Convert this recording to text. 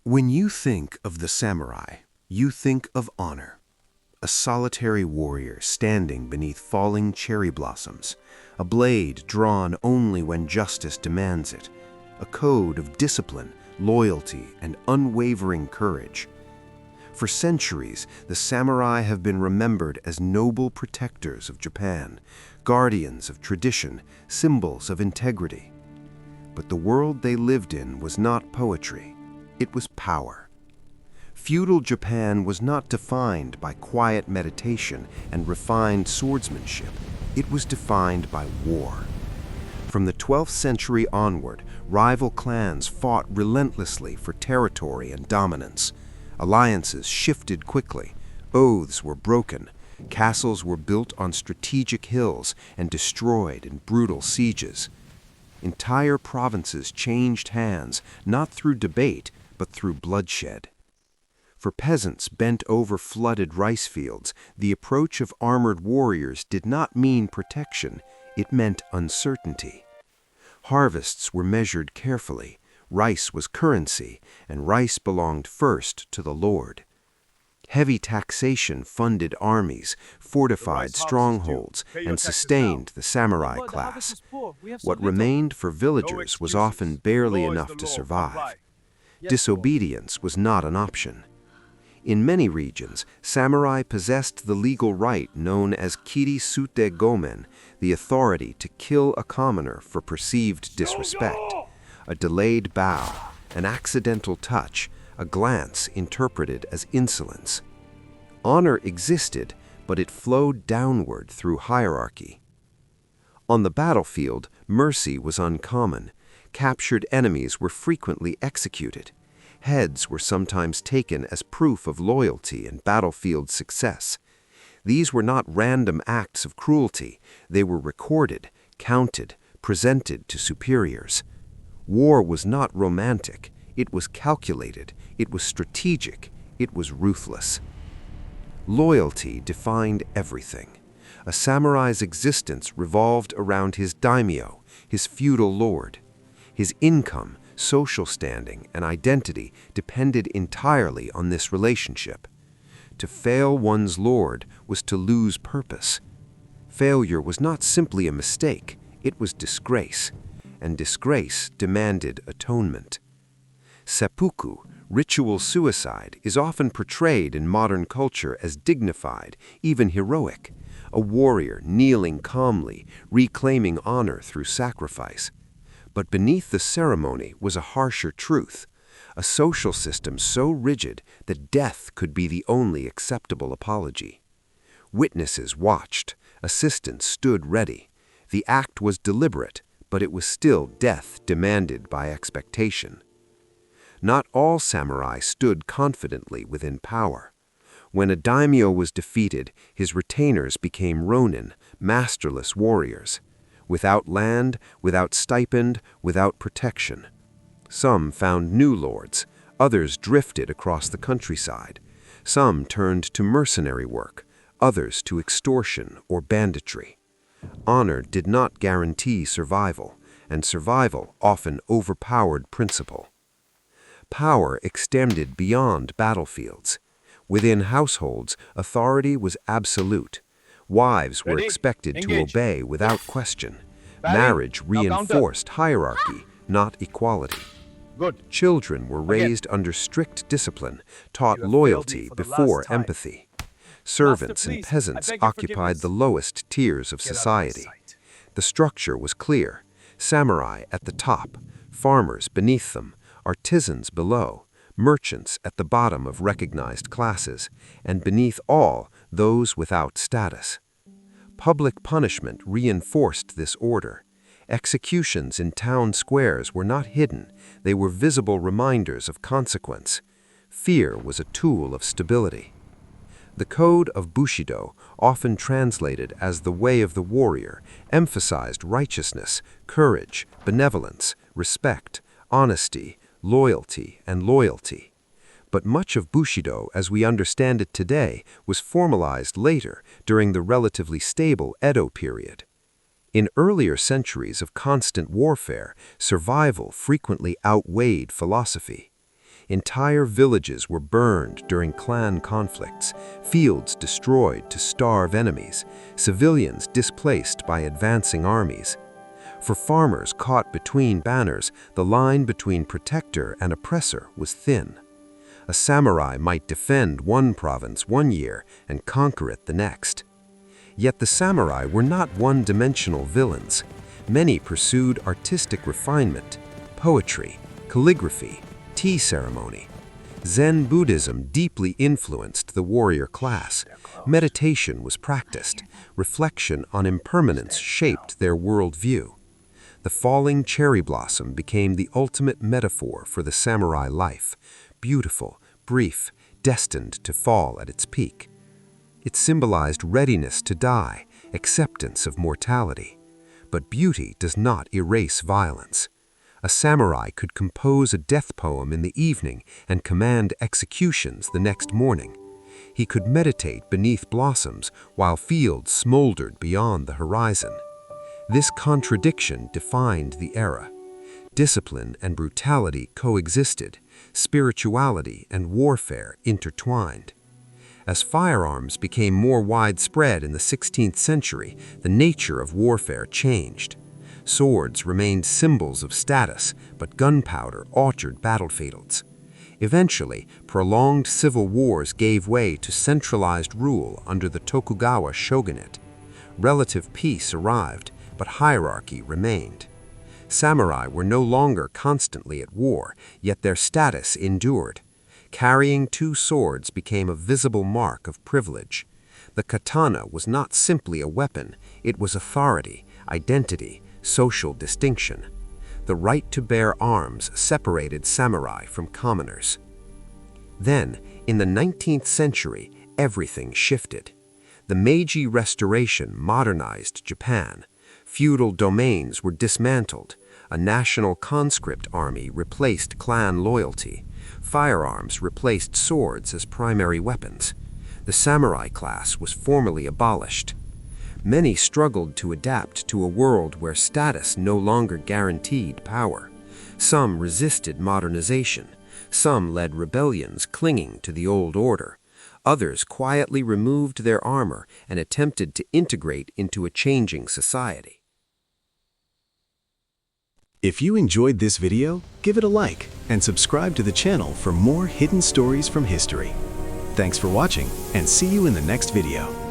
When you think of the samurai, you think of honor. A solitary warrior standing beneath falling cherry blossoms, a blade drawn only when justice demands it, a code of discipline, loyalty, and unwavering courage. For centuries, the samurai have been remembered as noble protectors of Japan, guardians of tradition, symbols of integrity. But the world they lived in was not poetry. It was power. Feudal Japan was not defined by quiet meditation and refined swordsmanship. It was defined by war. From the 12th century onward, rival clans fought relentlessly for territory and dominance. Alliances shifted quickly. Oaths were broken. Castles were built on strategic hills and destroyed in brutal sieges. Entire provinces changed hands, not through debate, but through bloodshed. For peasants bent over flooded rice fields, the approach of armored warriors did not mean protection, it meant uncertainty. Harvests were measured carefully, rice was currency, and rice belonged first to the lord. Heavy taxation funded armies, fortified strongholds, and sustained the samurai class. What remained for villagers was often barely enough to survive. Disobedience was not an option. In many regions, samurai possessed the legal right known as kiri sute gomen, the authority to kill a commoner for perceived disrespect. A delayed bow, an accidental touch, a glance interpreted as insolence. Honor existed, but it flowed downward through hierarchy. On the battlefield, mercy was uncommon. Captured enemies were frequently executed. Heads were sometimes taken as proof of loyalty and battlefield success. These were not random acts of cruelty. They were recorded, counted, presented to superiors. War was not romantic. It was calculated. It was strategic. It was ruthless. Loyalty defined everything. A samurai's existence revolved around his daimyo, his feudal lord. His income, social standing, and identity depended entirely on this relationship. To fail one's lord was to lose purpose. Failure was not simply a mistake, it was disgrace, and disgrace demanded atonement. Seppuku, ritual suicide, is often portrayed in modern culture as dignified, even heroic, a warrior kneeling calmly, reclaiming honor through sacrifice. But beneath the ceremony was a harsher truth, a social system so rigid that death could be the only acceptable apology. Witnesses watched, assistants stood ready. The act was deliberate, but it was still death demanded by expectation. Not all samurai stood confidently within power. When a daimyo was defeated, his retainers became ronin, masterless warriors. Without land, without stipend, without protection. Some found new lords, others drifted across the countryside. Some turned to mercenary work, others to extortion or banditry. Honor did not guarantee survival, and survival often overpowered principle. Power extended beyond battlefields. Within households, authority was absolute. Wives were expected to obey without question. Marriage reinforced hierarchy, not equality. Children were raised under strict discipline, taught loyalty before empathy. Servants and peasants occupied the lowest tiers of society. The structure was clear: samurai at the top, farmers beneath them, artisans below, merchants at the bottom of recognized classes, and beneath all, those without status. Public punishment reinforced this order. Executions in town squares were not hidden, they were visible reminders of consequence. Fear was a tool of stability. The code of Bushido, often translated as the way of the warrior, emphasized righteousness, courage, benevolence, respect, honesty, loyalty, and loyalty. But much of Bushido, as we understand it today, was formalized later, during the relatively stable Edo period. In earlier centuries of constant warfare, survival frequently outweighed philosophy. Entire villages were burned during clan conflicts, fields destroyed to starve enemies, civilians displaced by advancing armies. For farmers caught between banners, the line between protector and oppressor was thin. A samurai might defend one province one year and conquer it the next. Yet the samurai were not one-dimensional villains. Many pursued artistic refinement, poetry, calligraphy, tea ceremony. Zen Buddhism deeply influenced the warrior class. Meditation was practiced. Reflection on impermanence shaped their worldview. The falling cherry blossom became the ultimate metaphor for the samurai life, beautiful, brief, destined to fall at its peak. It symbolized readiness to die, acceptance of mortality. But beauty does not erase violence. A samurai could compose a death poem in the evening and command executions the next morning. He could meditate beneath blossoms while fields smoldered beyond the horizon. This contradiction defined the era. Discipline and brutality coexisted, spirituality and warfare intertwined. As firearms became more widespread in the 16th century, the nature of warfare changed. Swords remained symbols of status, but gunpowder altered battlefields. Eventually, prolonged civil wars gave way to centralized rule under the Tokugawa shogunate. Relative peace arrived, but hierarchy remained. Samurai were no longer constantly at war, yet their status endured. Carrying two swords became a visible mark of privilege. The katana was not simply a weapon, it was authority, identity, social distinction. The right to bear arms separated samurai from commoners. Then, in the 19th century, everything shifted. The Meiji Restoration modernized Japan. Feudal domains were dismantled. A national conscript army replaced clan loyalty. Firearms replaced swords as primary weapons. The samurai class was formally abolished. Many struggled to adapt to a world where status no longer guaranteed power. Some resisted modernization. Some led rebellions clinging to the old order. Others quietly removed their armor and attempted to integrate into a changing society. If you enjoyed this video, give it a like and subscribe to the channel for more hidden stories from history. Thanks for watching and see you in the next video.